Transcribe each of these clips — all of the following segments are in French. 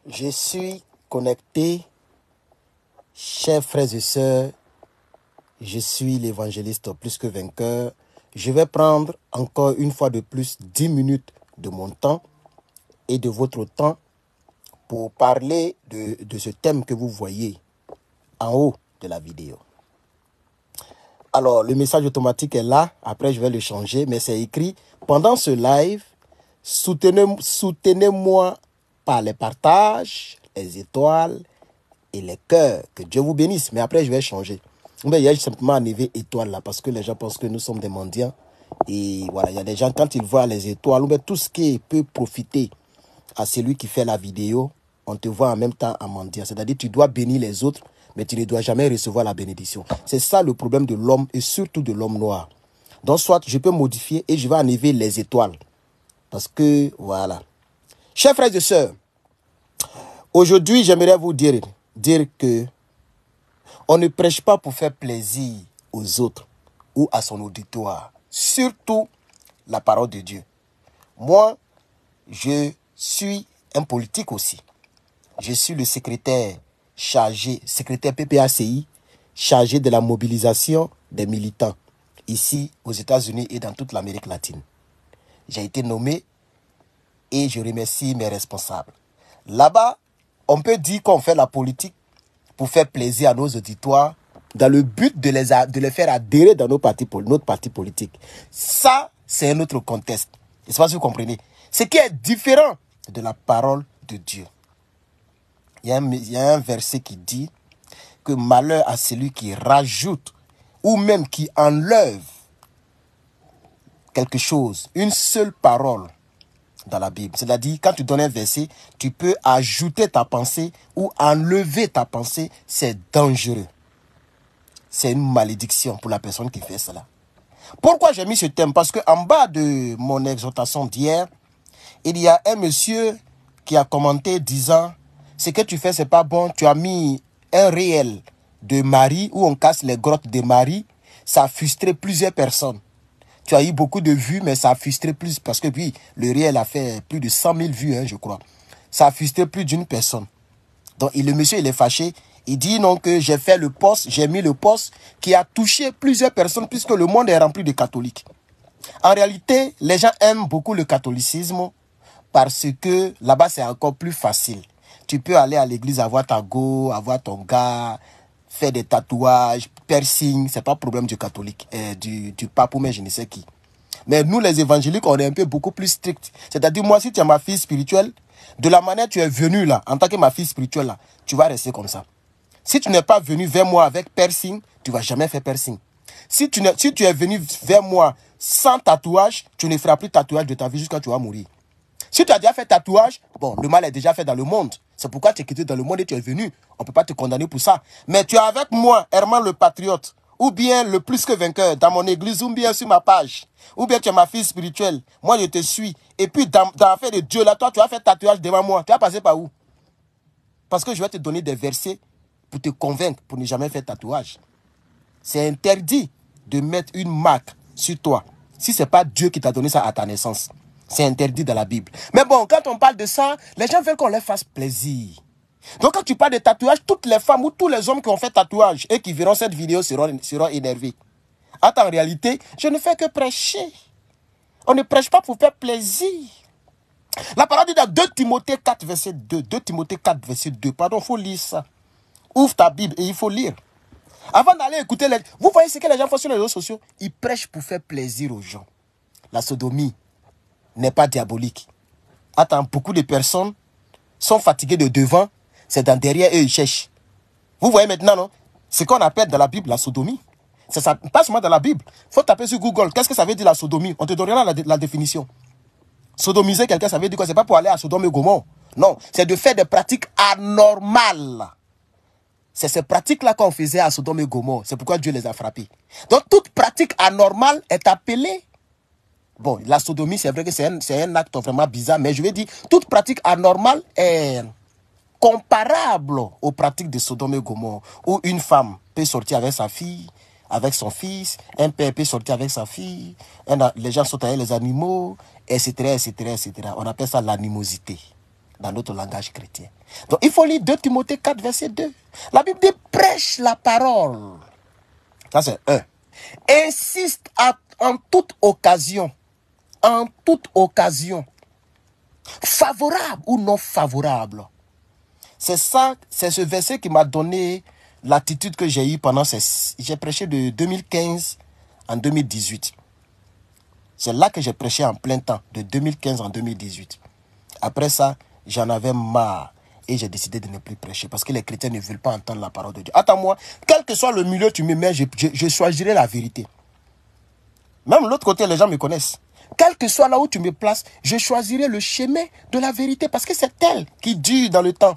Je suis connecté, chers frères et sœurs, je suis l'évangéliste plus que vainqueur. Je vais prendre encore une fois de plus 10 minutes de mon temps et de votre temps pour parler de ce thème que vous voyez en haut de la vidéo. Alors, le message automatique est là, après je vais le changer, mais c'est écrit « Pendant ce live, soutenez-moi par les partages, les étoiles et les cœurs. Que Dieu vous bénisse. » Mais après, je vais changer. Mais il y a simplement un élevé étoile là, parce que les gens pensent que nous sommes des mendiants. Et voilà, il y a des gens, quand ils voient les étoiles, mais tout ce qui peut profiter à celui qui fait la vidéo, on te voit en même temps en mendiant. C'est-à-dire tu dois bénir les autres, mais tu ne dois jamais recevoir la bénédiction. C'est ça le problème de l'homme et surtout de l'homme noir. Donc soit je peux modifier et je vais enlever les étoiles. Parce que, voilà. Chers frères et sœurs, aujourd'hui, j'aimerais vous dire que on ne prêche pas pour faire plaisir aux autres ou à son auditoire. Surtout la parole de Dieu. Moi, je suis un politique aussi. Je suis le secrétaire PPACI, chargé de la mobilisation des militants ici aux États-Unis et dans toute l'Amérique latine. J'ai été nommé et je remercie mes responsables. Là-bas, on peut dire qu'on fait la politique pour faire plaisir à nos auditoires dans le but de les faire adhérer dans notre parti politique. Ça, c'est un autre contexte. Je ne sais pas si vous comprenez. Ce qui est différent de la parole de Dieu. Il y a un verset qui dit que malheur à celui qui rajoute ou même qui enlève quelque chose, une seule parole dans la Bible. C'est-à-dire, quand tu donnes un verset, tu peux ajouter ta pensée ou enlever ta pensée. C'est dangereux. C'est une malédiction pour la personne qui fait cela. Pourquoi j'ai mis ce thème? Parce qu'en bas de mon exhortation d'hier, il y a un monsieur qui a commenté disant « Ce que tu fais, c'est pas bon. Tu as mis un réel de Marie où on casse les grottes de Marie. Ça a frustré plusieurs personnes. Tu as eu beaucoup de vues, mais ça a frustré plus. Parce que puis, le réel a fait plus de 100 000 vues, hein, je crois. Ça a frustré plus d'une personne. Donc, le monsieur, il est fâché. Il dit non que j'ai fait le post, j'ai mis le post qui a touché plusieurs personnes puisque le monde est rempli de catholiques. En réalité, les gens aiment beaucoup le catholicisme parce que là-bas, c'est encore plus facile. Tu peux aller à l'église, avoir ta go, avoir ton gars, faire des tatouages, piercing, c'est pas problème du catholique, du pape ou même je ne sais qui. Mais nous, les évangéliques, on est un peu beaucoup plus stricts. C'est-à-dire, moi, si tu es ma fille spirituelle, de la manière tu es venu là, en tant que ma fille spirituelle là, tu vas rester comme ça. Si tu n'es pas venu vers moi avec piercing, tu ne vas jamais faire piercing. Si tu es venu vers moi sans tatouage, tu ne feras plus tatouage de ta vie jusqu'à ce que tu vas mourir. Si tu as déjà fait tatouage, bon, le mal est déjà fait dans le monde. C'est pourquoi tu es quitté dans le monde et tu es venu. On ne peut pas te condamner pour ça. Mais tu es avec moi, Herman le patriote, ou bien le plus que vainqueur dans mon église, ou bien sur ma page, ou bien tu es ma fille spirituelle. Moi, je te suis. Et puis, dans l'affaire de Dieu, là, toi, tu vas faire tatouage devant moi. Tu vas passer par où? Parce que je vais te donner des versets pour te convaincre, pour ne jamais faire tatouage. C'est interdit de mettre une marque sur toi. Si ce n'est pas Dieu qui t'a donné ça à ta naissance. C'est interdit dans la Bible. Mais bon, quand on parle de ça, les gens veulent qu'on leur fasse plaisir. Donc quand tu parles de tatouage, toutes les femmes ou tous les hommes qui ont fait tatouage et qui verront cette vidéo seront énervés. En réalité, je ne fais que prêcher. On ne prêche pas pour faire plaisir. La parole dit dans 2 Timothée 4, verset 2. 2 Timothée 4, verset 2. Pardon, il faut lire ça. Ouvre ta Bible et il faut lire. Avant d'aller écouter, vous voyez ce que les gens font sur les réseaux sociaux? Ils prêchent pour faire plaisir aux gens. La sodomie n'est pas diabolique. Attends, beaucoup de personnes sont fatiguées de devant, c'est dans derrière eux, ils cherchent. Vous voyez maintenant, non? Ce qu'on appelle dans la Bible la sodomie. C'est ça, pas seulement dans la Bible. Il faut taper sur Google. Qu'est-ce que ça veut dire la sodomie? On te donnera la définition. Sodomiser quelqu'un, ça veut dire quoi? C'est pas pour aller à Sodome et Gomorrhe. Non, c'est de faire des pratiques anormales. C'est ces pratiques-là qu'on faisait à Sodome et Gomorrhe. C'est pourquoi Dieu les a frappés. Donc, toute pratique anormale est appelée... Bon, la sodomie, c'est vrai que c'est un acte vraiment bizarre, mais je vais dire, toute pratique anormale est comparable aux pratiques de Sodome et Gomorrhe, où une femme peut sortir avec sa fille, avec son fils, un père peut sortir avec sa fille, les gens sortent avec les animaux, etc., etc., etc. On appelle ça l'animosité. dans notre langage chrétien. Donc, il faut lire 2 Timothée 4, verset 2. La Bible dit, prêche la parole. Ça, c'est 1. Insiste en toute occasion. En toute occasion. Favorable ou non favorable. C'est ça, c'est ce verset qui m'a donné l'attitude que j'ai eue pendant j'ai prêché de 2015 en 2018. C'est là que j'ai prêché en plein temps, de 2015 en 2018. Après ça, j'en avais marre et j'ai décidé de ne plus prêcher parce que les chrétiens ne veulent pas entendre la parole de Dieu. Attends-moi, quel que soit le milieu tu me mets, je choisirai la vérité. Même l'autre côté, les gens me connaissent. Quel que soit là où tu me places, je choisirai le chemin de la vérité parce que c'est elle qui dure dans le temps.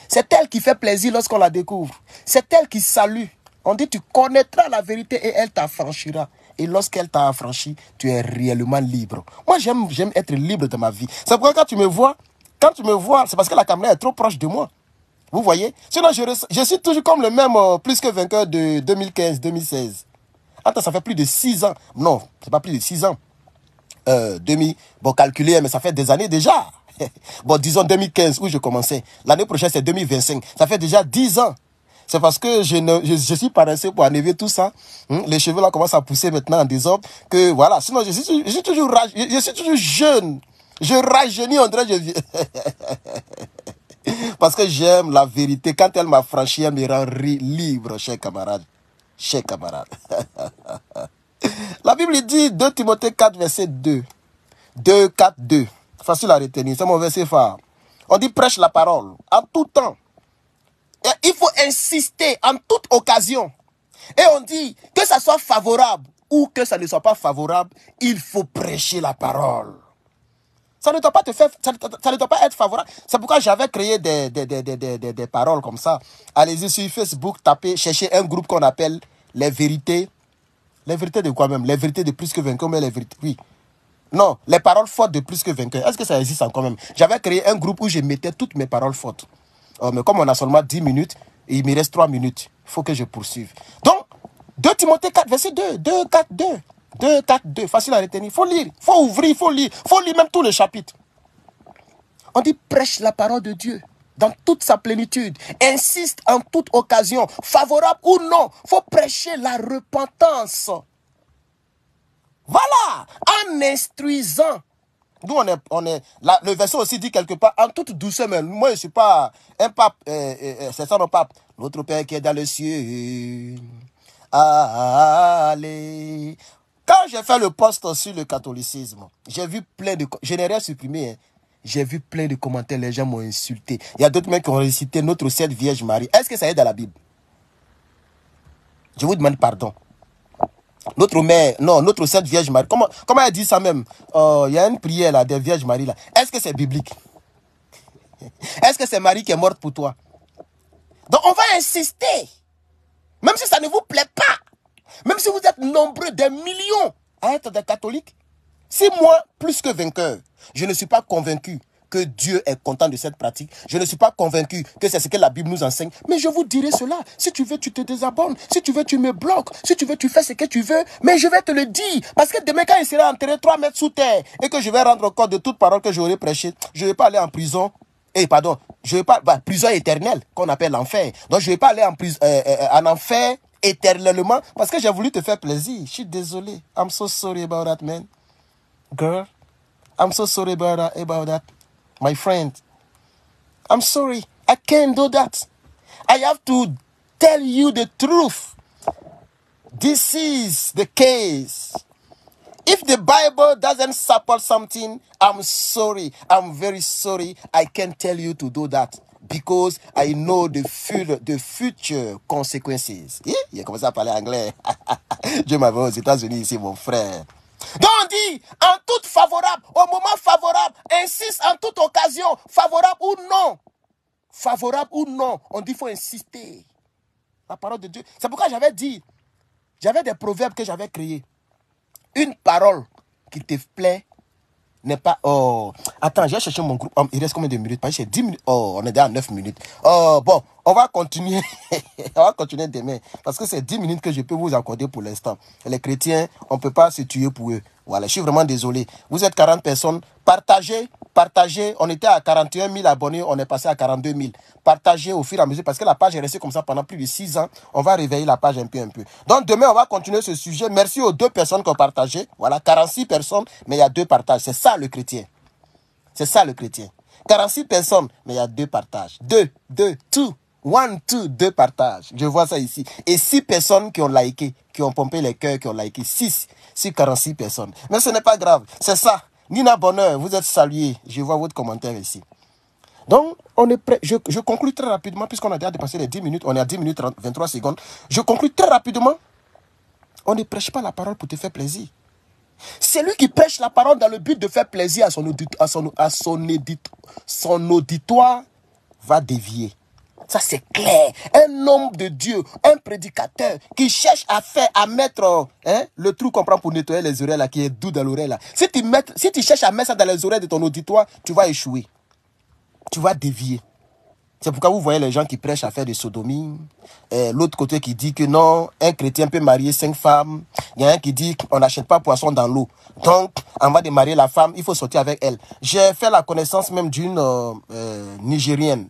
C'est elle qui fait plaisir lorsqu'on la découvre. C'est elle qui salue. On dit tu connaîtras la vérité et elle t'affranchira. Et lorsqu'elle t'a affranchi, tu es réellement libre. Moi, j'aime être libre de ma vie. C'est pourquoi quand tu me vois, c'est parce que la caméra est trop proche de moi. Vous voyez? Sinon, je suis toujours comme le même plus que vainqueur de 2015-2016. Attends, ça fait plus de 6 ans. Non, c'est pas plus de 6 ans. Bon, calculé, mais ça fait des années déjà. Bon, disons 2015 où je commençais. L'année prochaine, c'est 2025. Ça fait déjà 10 ans. C'est parce que je suis paresseux pour enlever tout ça. Les cheveux là commencent à pousser maintenant en désordre. Que voilà. Sinon, je suis toujours jeune. Je rajeunis, on dirait que je viens. Parce que j'aime la vérité. Quand elle m'a franchi, elle me rend libre, cher camarade. Cher camarade. La Bible dit 2 Timothée 4, verset 2. 2, 4, 2. Facile à retenir. C'est mon verset phare. On dit prêche la parole en tout temps. Et il faut insister en toute occasion. Et on dit que ça soit favorable ou que ça ne soit pas favorable, il faut prêcher la parole. Ça ne doit pas ça ne doit pas être favorable. C'est pourquoi j'avais créé des paroles comme ça. Allez-y sur Facebook, tapez, cherchez un groupe qu'on appelle les vérités. Les vérités de quoi même? Les vérités de plus que vainqueurs, mais les vérités, oui. Non, les paroles fortes de plus que vainqueurs. Est-ce que ça existe encore même? J'avais créé un groupe où je mettais toutes mes paroles fortes. Mais comme on a seulement 10 minutes, il me reste 3 minutes. Il faut que je poursuive. Donc, 2 Timothée 4, verset 2. 2, 4, 2. 2, 4, 2. Facile à retenir. Il faut lire. Il faut ouvrir. Il faut lire. Il faut lire même tous les chapitres. On dit prêche la parole de Dieu dans toute sa plénitude. Insiste en toute occasion, favorable ou non. Il faut prêcher la repentance. Voilà. En instruisant. Nous, on est là, le verset aussi dit quelque part, en toute douceur, mais moi, je ne suis pas un pape, c'est ça mon pape. Notre Père qui est dans les cieux. Allez. Quand j'ai fait le post sur le catholicisme, j'ai vu plein de... Je n'ai rien supprimé, hein. J'ai vu plein de commentaires, les gens m'ont insulté. Il y a d'autres mecs qui ont récité notre Sainte Vierge Marie. Est-ce que ça est dans la Bible? Je vous demande pardon. Notre mère, non, notre Sainte Vierge Marie. Comment elle dit ça même? Il y a une prière là, des Vierges Marie là. Est-ce que c'est biblique? Est-ce que c'est Marie qui est morte pour toi? Donc on va insister. Même si ça ne vous plaît pas. Même si vous êtes nombreux, des millions à être des catholiques. Si moi, plus que vainqueur, je ne suis pas convaincu que Dieu est content de cette pratique. Je ne suis pas convaincu que c'est ce que la Bible nous enseigne. Mais je vous dirai cela. Si tu veux, tu te désabonnes. Si tu veux, tu me bloques. Si tu veux, tu fais ce que tu veux. Mais je vais te le dire. Parce que demain, quand il sera enterré 3 mètres sous terre et que je vais rendre compte de toute parole que j'aurais prêchée, je ne vais pas aller en prison. Je vais pas... prison éternelle, qu'on appelle l'enfer. Donc, je ne vais pas aller en enfer éternellement parce que j'ai voulu te faire plaisir. Je suis désolé. I'm so sorry about that, man. Girl, I'm so sorry about that. My friend, I'm sorry. I can't do that. I have to tell you the truth. This is the case. If the Bible doesn't support something, I'm sorry. I'm very sorry. I can't tell you to do that. Because I know the future consequences. Il a commencé à parler anglais. Dieu m'avait aux États-Unis ici, mon frère. Donc on dit, en toute favorable, au moment favorable, insiste en toute occasion, favorable ou non. Favorable ou non, on dit qu'il faut insister. La parole de Dieu. C'est pourquoi j'avais dit, j'avais des proverbes que j'avais créés. Une parole qui te plaît n'est pas... Oh, attends, j'ai cherché mon groupe. Il reste combien de minutes? Parce que c'est 10 minutes. Oh, on est déjà à 9 minutes. Oh, bon, on va continuer. On va continuer demain. Parce que c'est 10 minutes que je peux vous accorder pour l'instant. Les chrétiens, on ne peut pas se tuer pour eux. Voilà, je suis vraiment désolé. Vous êtes 40 personnes. Partagez, partagez. On était à 41 000 abonnés, on est passé à 42 000. Partagez au fur et à mesure parce que la page est restée comme ça pendant plus de 6 ans. On va réveiller la page un peu. Donc demain, on va continuer ce sujet. Merci aux 2 personnes qui ont partagé. Voilà, 46 personnes, mais il y a 2 partages. C'est ça le chrétien. C'est ça le chrétien. 46 personnes, mais il y a 2 partages. 2, 2, 2 partages. Je vois ça ici. Et 6 personnes qui ont liké, qui ont pompé les cœurs, qui ont liké. 6 sur 46 personnes. Mais ce n'est pas grave. C'est ça. Nina Bonheur, vous êtes salué. Je vois votre commentaire ici. Donc, on est prêt. Je conclue très rapidement, puisqu'on a déjà dépassé les 10 minutes. On est à 10 minutes 23 secondes. Je conclue très rapidement. On ne prêche pas la parole pour te faire plaisir. C'est lui qui prêche la parole dans le but de faire plaisir à son auditoire va dévier. Ça, c'est clair. Un homme de Dieu, un prédicateur qui cherche à mettre le trou qu'on prend pour nettoyer les oreilles, là, qui est doux dans l'oreille. Si tu cherches à mettre ça dans les oreilles de ton auditoire, tu vas échouer. Tu vas dévier. C'est pourquoi vous voyez les gens qui prêchent à faire de sodomie. L'autre côté qui dit que non, un chrétien peut marier 5 femmes. Il y a un qui dit qu'on n'achète pas poisson dans l'eau. Donc, avant de marier la femme, il faut sortir avec elle. J'ai fait la connaissance même d'une Nigériane,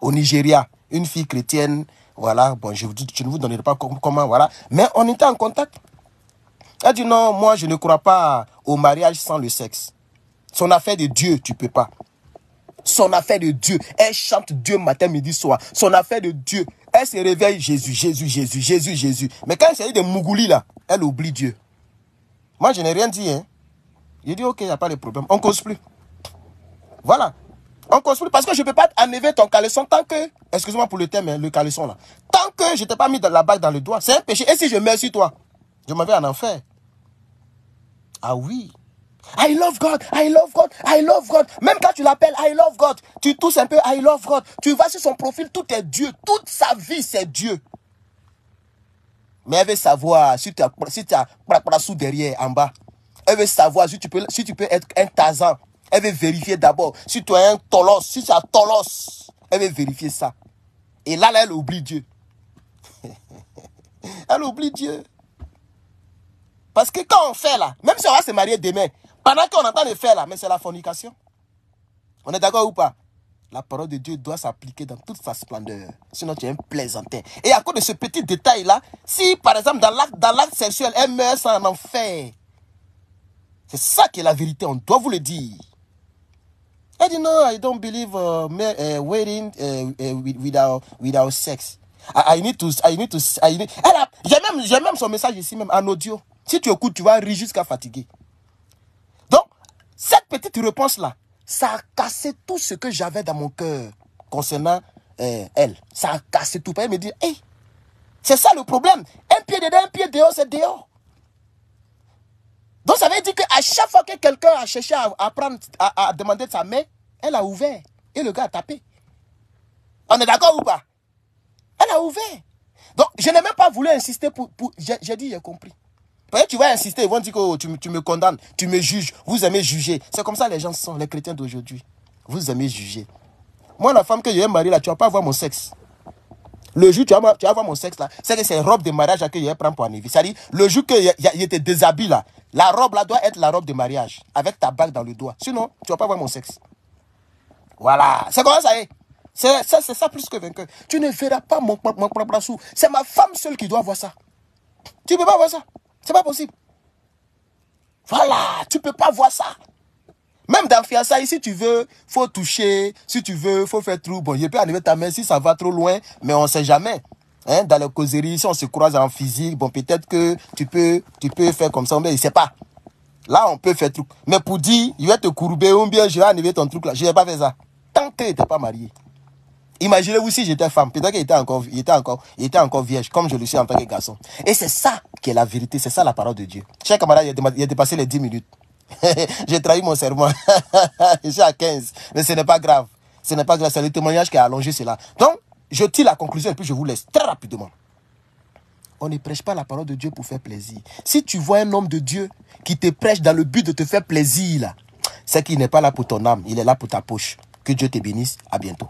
au Nigeria, une fille chrétienne. Voilà, bon, je ne vous donnerai pas comment, voilà. Mais on était en contact. Elle dit non, moi je ne crois pas au mariage sans le sexe. Son affaire de Dieu, tu ne peux pas. Son affaire de Dieu. Elle chante Dieu matin, midi, soir. Son affaire de Dieu. Elle se réveille Jésus, Jésus, Jésus, Jésus, Jésus. Mais quand il s'agit de Mougouli là, elle oublie Dieu. Moi, je n'ai rien dit. Hein. J'ai dit, ok, il n'y a pas de problème. On ne cause plus. Voilà. On ne cause plus parce que je ne peux pas enlever ton caleçon tant que, excuse-moi pour le terme, hein, le caleçon là. Tant que je ne t'ai pas mis la bague dans le doigt, c'est un péché. Et si je mets sur toi, je m'en vais en enfer. Ah oui. I love God, I love God, I love God. Même quand tu l'appelles I love God, tu tousses un peu I love God. Tu vas sur son profil, tout est Dieu. Toute sa vie, c'est Dieu. Mais elle veut savoir si tu as sous derrière, en bas. Elle veut savoir si tu peux être un Tarzan. Elle veut vérifier d'abord si tu es un Tolos, si tu as Tolos. Elle veut vérifier ça. Et là, elle oublie Dieu. Elle oublie Dieu. Parce que quand on fait là, même si on va se marier demain, pendant qu'on entend le faire là, mais c'est la fornication. On est d'accord ou pas? La parole de Dieu doit s'appliquer dans toute sa splendeur. Sinon, tu es un plaisantin. Et à cause de ce petit détail-là, si par exemple, dans l'acte sexuel, elle meurt sans enfer, c'est ça qui est la vérité. On doit vous le dire. Elle dit non, I don't believe waiting without sex. J'ai même son message ici, même en audio. Si tu écoutes, tu vas rire jusqu'à fatiguer. Donc, cette petite réponse-là, ça a cassé tout ce que j'avais dans mon cœur concernant elle. Ça a cassé tout. Elle me dit, hey, c'est ça le problème. Un pied dedans, un pied dehors, c'est dehors. Donc, ça veut dire qu'à chaque fois que quelqu'un a cherché à demander de sa main, elle a ouvert. Et le gars a tapé. On est d'accord ou pas? Elle a ouvert. Donc, je n'ai même pas voulu insister j'ai dit, j'ai compris. Peut-être tu vas insister, ils vont dire que oh, tu me condamnes, tu me juges, vous aimez juger. C'est comme ça les gens sont, les chrétiens d'aujourd'hui. Vous aimez juger. Moi, la femme que j'ai mariée là, tu vas pas voir mon sexe. Le jour tu vas voir mon sexe là, c'est que c'est robe de mariage que je prends pour un évi. C'est-à-dire, le jour que il te déshabille là, la robe là doit être la robe de mariage, avec ta bague dans le doigt. Sinon, tu vas pas voir mon sexe. Voilà, c'est comment ça est. C'est ça plus que vainqueur. Tu ne verras pas mon propre sou. C'est ma femme seule qui doit voir ça. Tu ne peux pas voir ça. C'est pas possible. Voilà, tu ne peux pas voir ça. Même dans fiançailles, si tu veux, faut toucher. Si tu veux, faut faire trop. Bon, je peux enlever ta main si ça va trop loin, mais on ne sait jamais. Hein, dans les causeries, si on se croise en physique, bon, peut-être que tu peux faire comme ça, mais il ne sait pas. Là, on peut faire truc. Mais pour dire, il va te courber ou bien je vais enlever ton truc là, je n'ai pas fait ça. Tant qu'il n'était pas marié. Imaginez-vous si j'étais femme, peut-être qu'il était encore vierge, comme je le suis en tant que garçon. Et c'est ça qui est la vérité, c'est ça la parole de Dieu. Chers camarades, il a dépassé les 10 minutes. J'ai trahi mon serment. Je suis à 15. Mais ce n'est pas grave. Ce n'est pas grave, c'est le témoignage qui a allongé cela. Donc, je tire la conclusion et puis je vous laisse très rapidement. On ne prêche pas la parole de Dieu pour faire plaisir. Si tu vois un homme de Dieu qui te prêche dans le but de te faire plaisir, c'est qu'il n'est pas là pour ton âme, il est là pour ta poche. Que Dieu te bénisse. À bientôt.